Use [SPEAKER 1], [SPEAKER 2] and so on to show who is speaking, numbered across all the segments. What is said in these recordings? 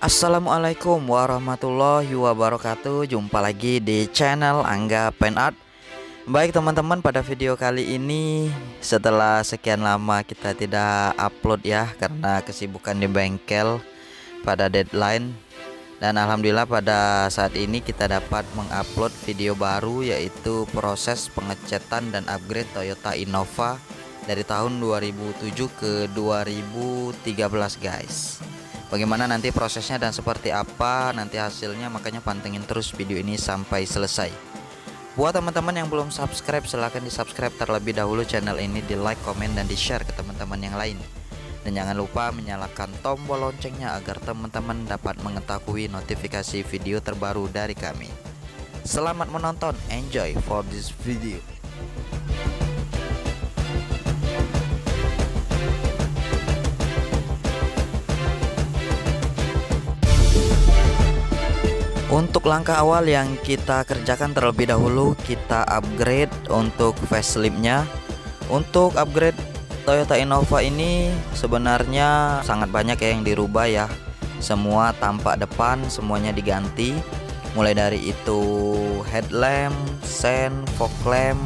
[SPEAKER 1] Assalamualaikum warahmatullahi wabarakatuh. Jumpa lagi di channel Angga Pen Art. Baik teman-teman, pada video kali ini setelah sekian lama kita tidak upload ya, karena kesibukan di bengkel pada deadline. Dan alhamdulillah pada saat ini kita dapat mengupload video baru, yaitu proses pengecetan dan upgrade Toyota Innova dari tahun 2007 ke 2013 guys. Bagaimana nanti prosesnya dan seperti apa nanti hasilnya, makanya pantengin terus video ini sampai selesai. Buat teman-teman yang belum subscribe, silahkan di subscribe terlebih dahulu channel ini, di like, komen, dan di share ke teman-teman yang lain. Dan jangan lupa menyalakan tombol loncengnya agar teman-teman dapat mengetahui notifikasi video terbaru dari kami. Selamat menonton, enjoy for this video. Untuk langkah awal yang kita kerjakan terlebih dahulu, kita upgrade untuk faceliftnya. Untuk upgrade Toyota Innova ini sebenarnya sangat banyak yang dirubah ya. Semua tampak depan semuanya diganti, mulai dari itu headlamp, sen, fog lamp,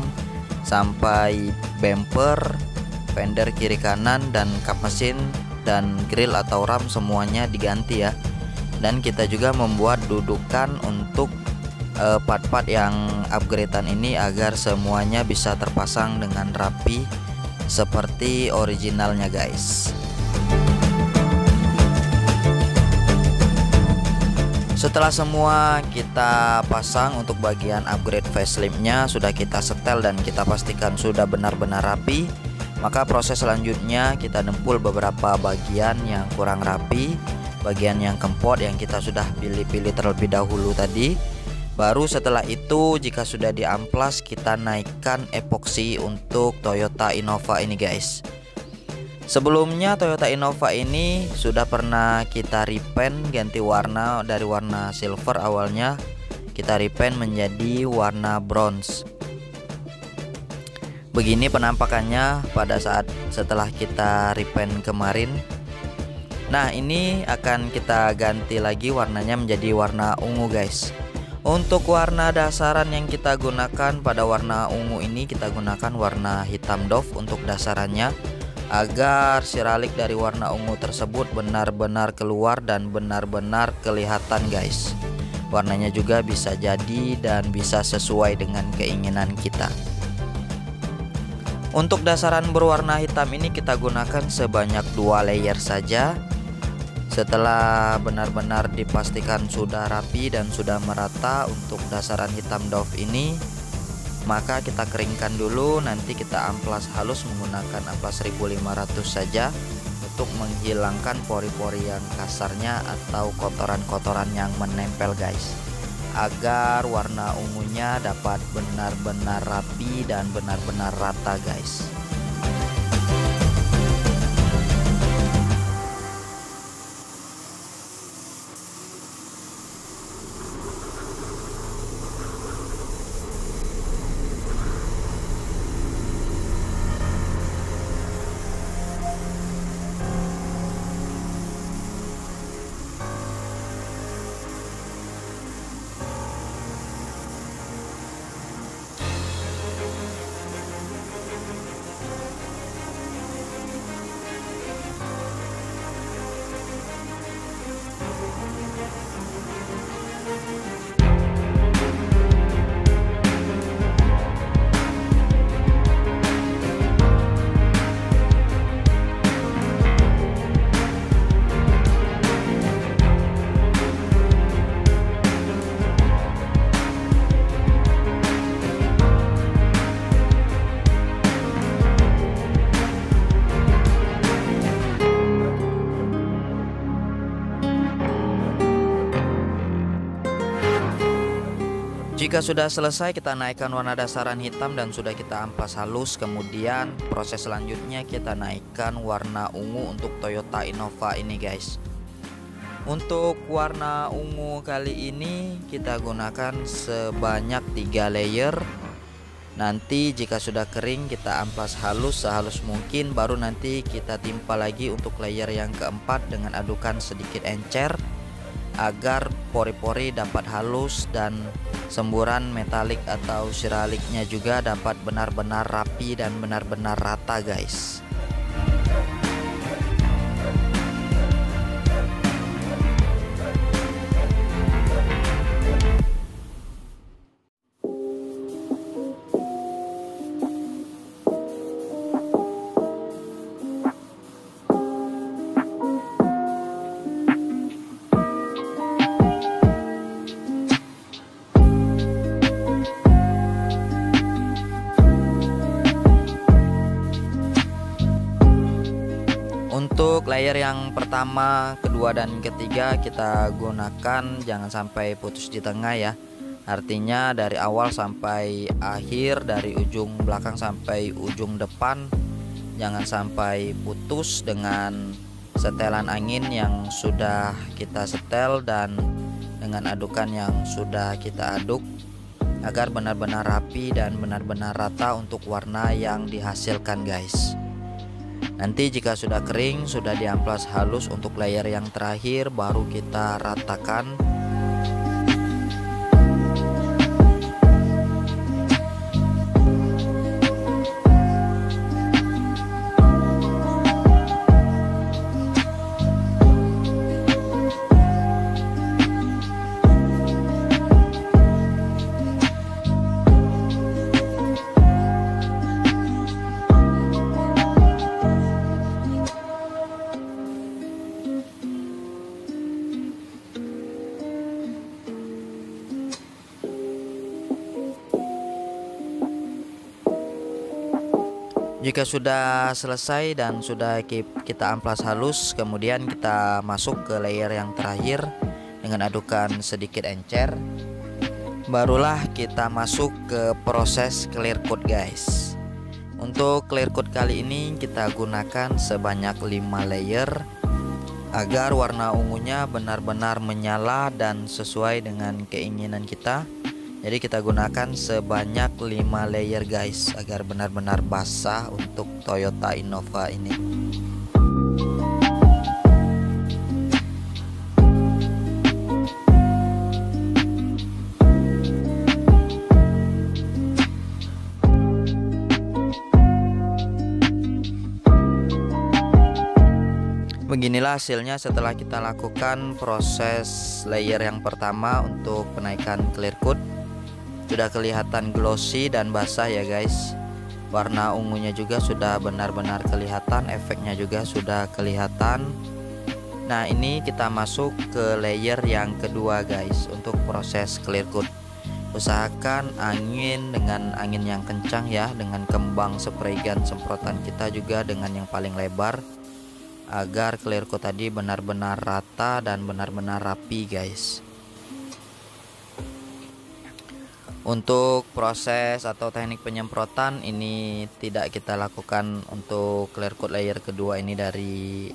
[SPEAKER 1] sampai bumper, fender kiri kanan, dan kap mesin dan grill atau ram semuanya diganti ya. Dan kita juga membuat dudukan untuk part-part yang upgradean ini agar semuanya bisa terpasang dengan rapi seperti originalnya guys. Setelah semua kita pasang, untuk bagian upgrade faceliftnya sudah kita setel dan kita pastikan sudah benar-benar rapi, maka proses selanjutnya kita dempul beberapa bagian yang kurang rapi, bagian yang kempot yang kita sudah pilih-pilih terlebih dahulu tadi. Baru setelah itu, jika sudah diamplas, kita naikkan epoksi untuk Toyota Innova ini guys. Sebelumnya Toyota Innova ini sudah pernah kita repaint, ganti warna dari warna silver, awalnya kita repaint menjadi warna bronze. Begini penampakannya pada saat setelah kita repaint kemarin. Nah, ini akan kita ganti lagi warnanya menjadi warna ungu guys. Untuk warna dasaran yang kita gunakan pada warna ungu ini, kita gunakan warna hitam doff untuk dasarannya, agar siralik dari warna ungu tersebut benar-benar keluar dan benar-benar kelihatan guys. Warnanya juga bisa jadi dan bisa sesuai dengan keinginan kita. Untuk dasaran berwarna hitam ini kita gunakan sebanyak 2 layer saja. Setelah benar-benar dipastikan sudah rapi dan sudah merata untuk dasaran hitam doff ini, maka kita keringkan dulu. Nanti kita amplas halus menggunakan amplas 1500 saja untuk menghilangkan pori-pori yang kasarnya atau kotoran-kotoran yang menempel guys, agar warna ungunya dapat benar-benar rapi dan benar-benar rata guys. Jika sudah selesai, kita naikkan warna dasaran hitam dan sudah kita amplas halus. Kemudian proses selanjutnya kita naikkan warna ungu untuk Toyota Innova ini guys. Untuk warna ungu kali ini kita gunakan sebanyak 3 layer. Nanti jika sudah kering kita amplas halus sehalus mungkin, baru nanti kita timpa lagi untuk layer yang keempat dengan adukan sedikit encer. agar pori-pori dapat halus dan semburan metalik atau siraliknya juga dapat benar-benar rapi dan benar-benar rata guys. Untuk layer yang pertama, kedua, dan ketiga kita gunakan jangan sampai putus di tengah ya. Artinya dari awal sampai akhir, dari ujung belakang sampai ujung depan, jangan sampai putus dengan setelan angin yang sudah kita setel dan dengan adukan yang sudah kita aduk, agar benar-benar rapi dan benar-benar rata untuk warna yang dihasilkan guys. Nanti jika sudah kering, sudah diamplas halus untuk layer yang terakhir, baru kita ratakan. Jika sudah selesai dan sudah kita amplas halus, kemudian kita masuk ke layer yang terakhir dengan adukan sedikit encer. Barulah kita masuk ke proses clear coat guys. Untuk clear coat kali ini kita gunakan sebanyak 5 layer agar warna ungunya benar-benar menyala dan sesuai dengan keinginan kita. Jadi kita gunakan sebanyak 5 layer guys, agar benar-benar basah untuk Toyota Innova ini. Beginilah hasilnya setelah kita lakukan proses layer yang pertama untuk penaikan clear coat. Sudah kelihatan glossy dan basah ya guys. Warna ungunya juga sudah benar-benar kelihatan, efeknya juga sudah kelihatan. Nah, ini kita masuk ke layer yang kedua guys untuk proses clear coat. Usahakan angin dengan angin yang kencang ya, dengan kembang spray gun semprotan kita juga dengan yang paling lebar, agar clear coat tadi benar-benar rata dan benar-benar rapi guys. Untuk proses atau teknik penyemprotan ini tidak kita lakukan untuk clear coat layer kedua ini dari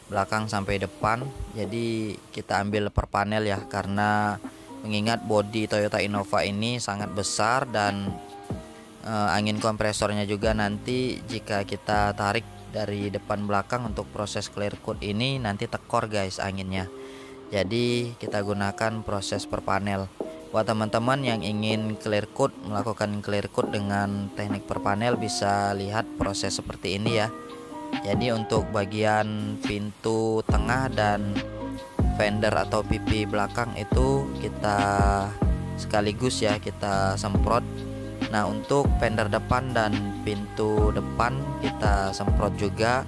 [SPEAKER 1] belakang sampai depan. Jadi kita ambil per panel ya, karena mengingat bodi Toyota Innova ini sangat besar dan angin kompresornya juga nanti jika kita tarik dari depan belakang untuk proses clear coat ini nanti tekor guys anginnya. Jadi kita gunakan proses per panel. Buat teman-teman yang ingin clear coat, melakukan clear coat dengan teknik per panel, bisa lihat proses seperti ini ya. Jadi untuk bagian pintu tengah dan fender atau pipi belakang itu kita sekaligus ya kita semprot. Nah, untuk fender depan dan pintu depan kita semprot juga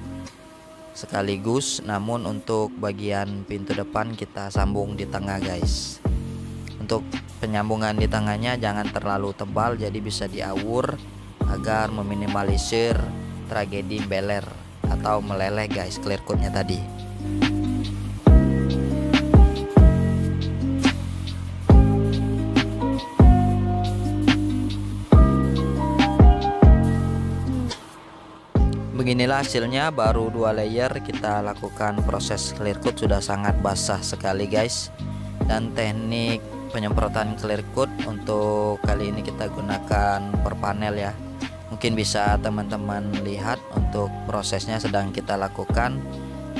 [SPEAKER 1] sekaligus, namun untuk bagian pintu depan kita sambung di tengah guys. Untuk penyambungan di tengahnya jangan terlalu tebal, jadi bisa diawur agar meminimalisir tragedi beler atau meleleh guys clear coatnya tadi. Beginilah hasilnya, baru 2 layer kita lakukan proses clear coat, sudah sangat basah sekali guys. Dan teknik penyemprotan clear coat untuk kali ini kita gunakan per panel ya. Mungkin bisa teman-teman lihat untuk prosesnya sedang kita lakukan.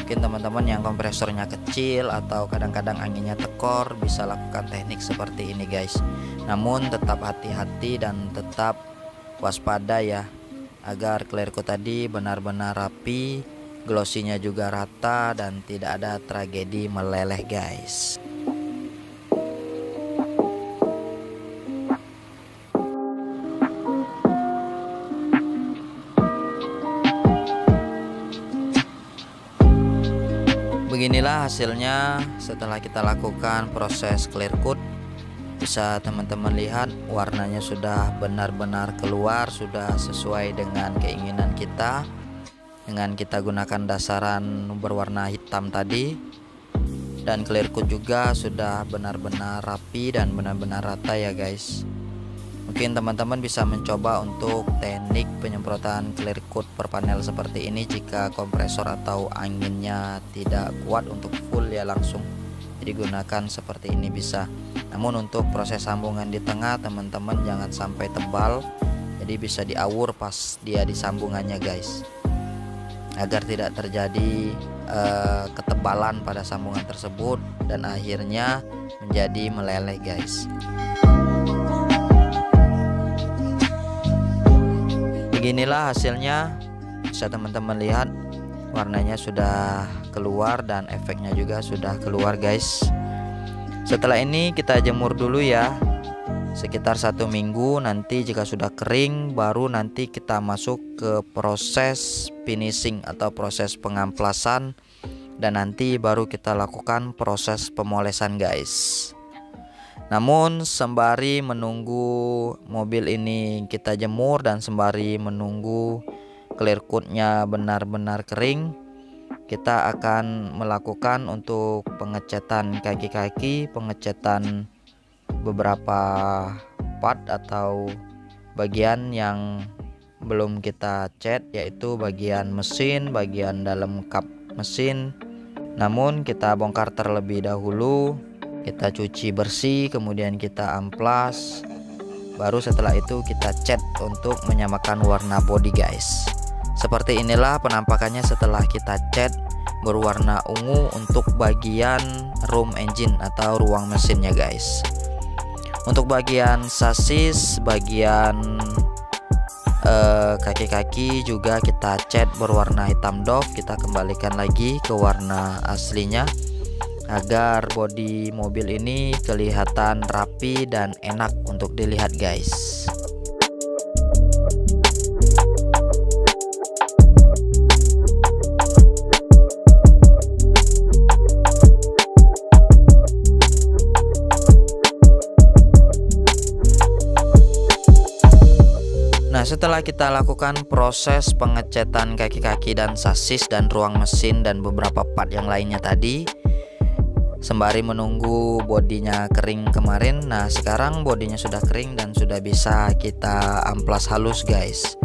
[SPEAKER 1] Mungkin teman-teman yang kompresornya kecil atau kadang-kadang anginnya tekor bisa lakukan teknik seperti ini guys. Namun tetap hati-hati dan tetap waspada ya, agar clear coat tadi benar-benar rapi, glossinya juga rata dan tidak ada tragedi meleleh guys. Beginilah hasilnya setelah kita lakukan proses clear coat. Bisa teman-teman lihat warnanya sudah benar-benar keluar, sudah sesuai dengan keinginan kita. Dengan kita gunakan dasaran berwarna hitam tadi, dan clear coat juga sudah benar-benar rapi dan benar-benar rata ya guys. Mungkin teman-teman bisa mencoba untuk teknik penyemprotan clear coat per panel seperti ini jika kompresor atau anginnya tidak kuat untuk full ya langsung. Jadi gunakan seperti ini bisa. Namun untuk proses sambungan di tengah teman-teman jangan sampai tebal, jadi bisa diawur pas dia di sambungannya guys, agar tidak terjadi ketebalan pada sambungan tersebut dan akhirnya menjadi meleleh guys. Beginilah hasilnya, bisa teman-teman lihat warnanya sudah keluar dan efeknya juga sudah keluar guys. Setelah ini kita jemur dulu ya, sekitar 1 minggu. Nanti jika sudah kering baru nanti kita masuk ke proses finishing atau proses pengamplasan, dan nanti baru kita lakukan proses pemolesan guys. Namun sembari menunggu mobil ini kita jemur dan sembari menunggu clear coatnya benar-benar kering, kita akan melakukan untuk pengecatan kaki-kaki, pengecatan beberapa part atau bagian yang belum kita cat, yaitu bagian mesin, bagian dalam kap mesin. Namun kita bongkar terlebih dahulu, kita cuci bersih, kemudian kita amplas, baru setelah itu kita cat untuk menyamakan warna body guys. Seperti inilah penampakannya setelah kita cat berwarna ungu untuk bagian room engine atau ruang mesinnya guys. Untuk bagian sasis, bagian kaki-kaki juga kita cat berwarna hitam doff. Kita kembalikan lagi ke warna aslinya agar bodi mobil ini kelihatan rapi dan enak untuk dilihat guys. Nah, setelah kita lakukan proses pengecatan kaki-kaki dan sasis dan ruang mesin dan beberapa part yang lainnya tadi, sembari menunggu bodinya kering kemarin, nah sekarang bodinya sudah kering dan sudah bisa kita amplas halus guys.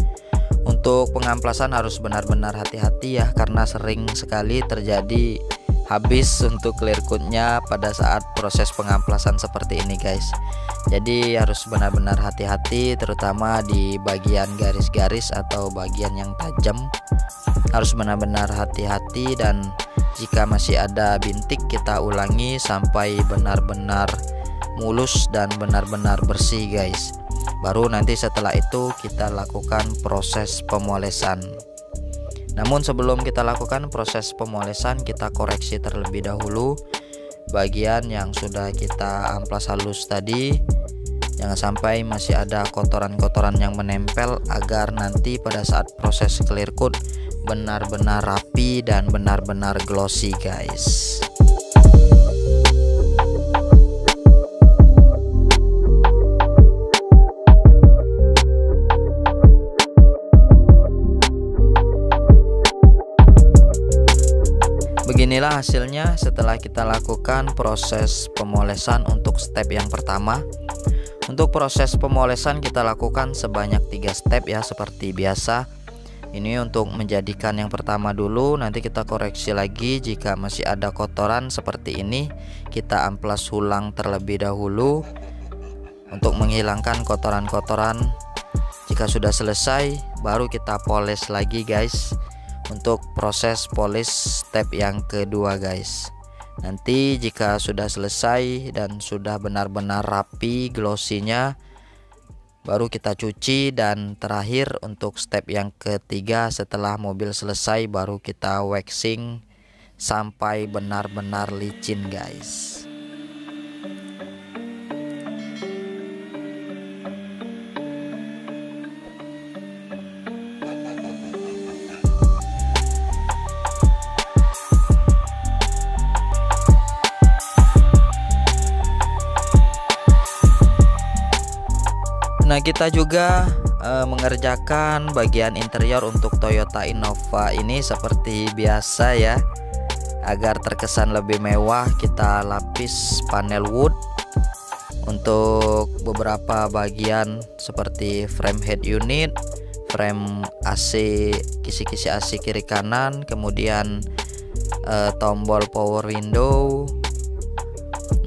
[SPEAKER 1] Untuk pengamplasan harus benar-benar hati-hati ya, karena sering sekali terjadi habis untuk clear coatnya pada saat proses pengamplasan seperti ini guys. Jadi harus benar-benar hati-hati, terutama di bagian garis-garis atau bagian yang tajam. Harus benar-benar hati-hati, dan jika masih ada bintik kita ulangi sampai benar-benar mulus dan benar-benar bersih guys. Baru nanti setelah itu kita lakukan proses pemolesan. Namun sebelum kita lakukan proses pemolesan, kita koreksi terlebih dahulu bagian yang sudah kita amplas halus tadi. Jangan sampai masih ada kotoran-kotoran yang menempel, agar nanti pada saat proses clear coat benar-benar rapi dan benar-benar glossy guys. Beginilah hasilnya setelah kita lakukan proses pemolesan untuk step yang pertama. Untuk proses pemolesan kita lakukan sebanyak 3 step ya, seperti biasa. Ini untuk menjadikan yang pertama dulu, nanti kita koreksi lagi jika masih ada kotoran seperti ini. Kita amplas ulang terlebih dahulu untuk menghilangkan kotoran-kotoran. Jika sudah selesai, baru kita poles lagi guys. untuk proses polish step yang kedua guys. Nanti jika sudah selesai dan sudah benar-benar rapi glossy-nya, baru kita cuci. Dan terakhir untuk step yang ketiga, setelah mobil selesai baru kita waxing sampai benar-benar licin guys. Nah, kita juga mengerjakan bagian interior untuk Toyota Innova ini seperti biasa ya. Agar terkesan lebih mewah, kita lapis panel wood untuk beberapa bagian seperti frame head unit, frame AC, kisi-kisi AC kiri kanan, kemudian tombol power window.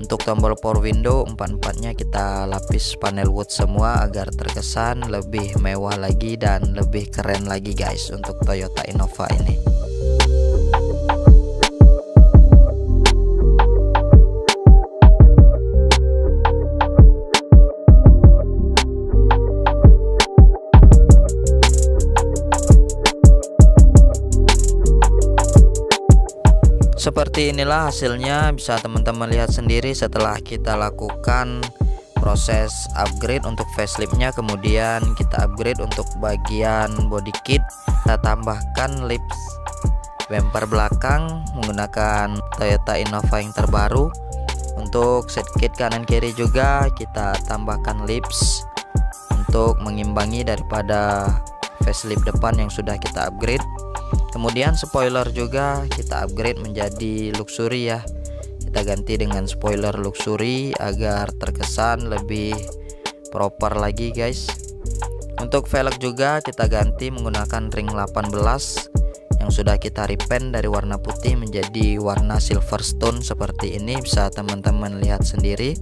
[SPEAKER 1] Untuk tombol power window empat-empatnya kita lapis panel wood semua agar terkesan lebih mewah lagi dan lebih keren lagi guys untuk Toyota Innova ini. Seperti inilah hasilnya, bisa teman-teman lihat sendiri setelah kita lakukan proses upgrade untuk faceliftnya. Kemudian kita upgrade untuk bagian body kit, kita tambahkan lips bumper belakang menggunakan Toyota Innova yang terbaru. Untuk set kit kanan kiri juga kita tambahkan lips untuk mengimbangi daripada facelift depan yang sudah kita upgrade. Kemudian spoiler juga kita upgrade menjadi luxury ya. Kita ganti dengan spoiler luxury agar terkesan lebih proper lagi guys. Untuk velg juga kita ganti menggunakan ring 18 yang sudah kita repaint dari warna putih menjadi warna silverstone seperti ini, bisa teman-teman lihat sendiri.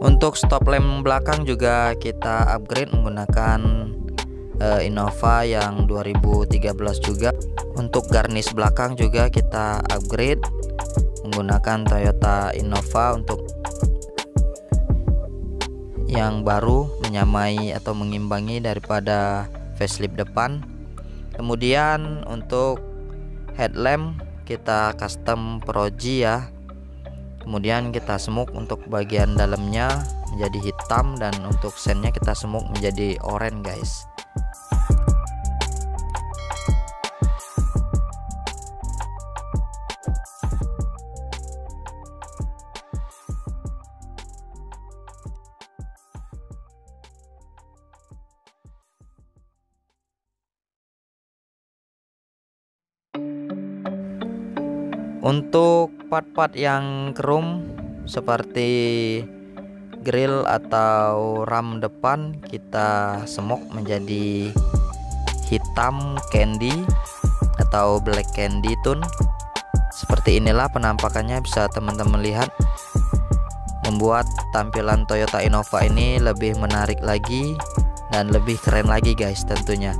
[SPEAKER 1] Untuk stop lamp belakang juga kita upgrade menggunakan Innova yang 2013 juga. Untuk garnish belakang juga kita upgrade menggunakan Toyota Innova untuk yang baru, menyamai atau mengimbangi daripada facelift depan. Kemudian untuk headlamp kita custom Proji ya. Kemudian kita smoke untuk bagian dalamnya menjadi hitam dan untuk sennya kita smoke menjadi oranye guys. Untuk part-part yang chrome seperti grill atau ram depan kita smoke menjadi hitam candy atau black candy tone. Seperti inilah penampakannya, bisa teman-teman lihat, membuat tampilan Toyota Innova ini lebih menarik lagi dan lebih keren lagi guys tentunya.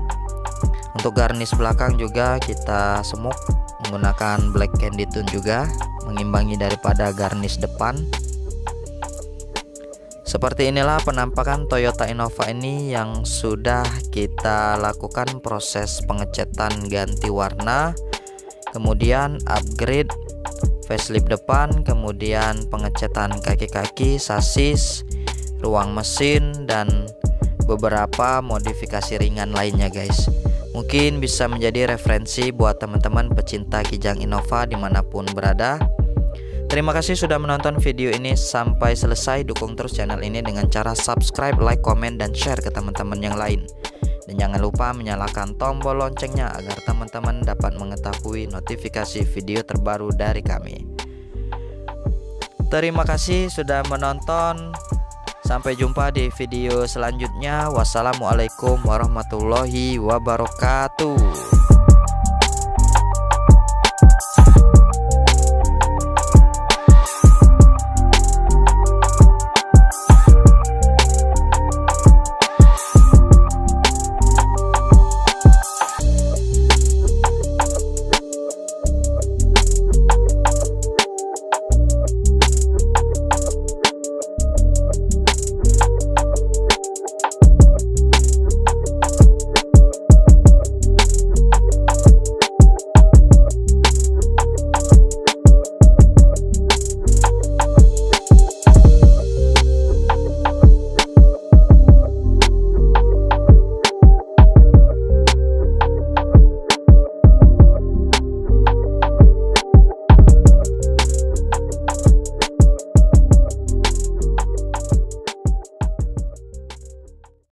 [SPEAKER 1] Untuk garnish belakang juga kita smoke menggunakan black candy tone juga, mengimbangi daripada garnish depan. Seperti inilah penampakan Toyota Innova ini yang sudah kita lakukan proses pengecatan ganti warna, kemudian upgrade facelift depan, kemudian pengecatan kaki-kaki, sasis, ruang mesin, dan beberapa modifikasi ringan lainnya guys. Mungkin bisa menjadi referensi buat teman-teman pecinta Kijang Innova dimanapun berada. Terima kasih sudah menonton video ini sampai selesai. Dukung terus channel ini dengan cara subscribe, like, komen, dan share ke teman-teman yang lain. Dan jangan lupa menyalakan tombol loncengnya agar teman-teman dapat mengetahui notifikasi video terbaru dari kami. Terima kasih sudah menonton. Sampai jumpa di video selanjutnya. Wassalamualaikum warahmatullahi wabarakatuh.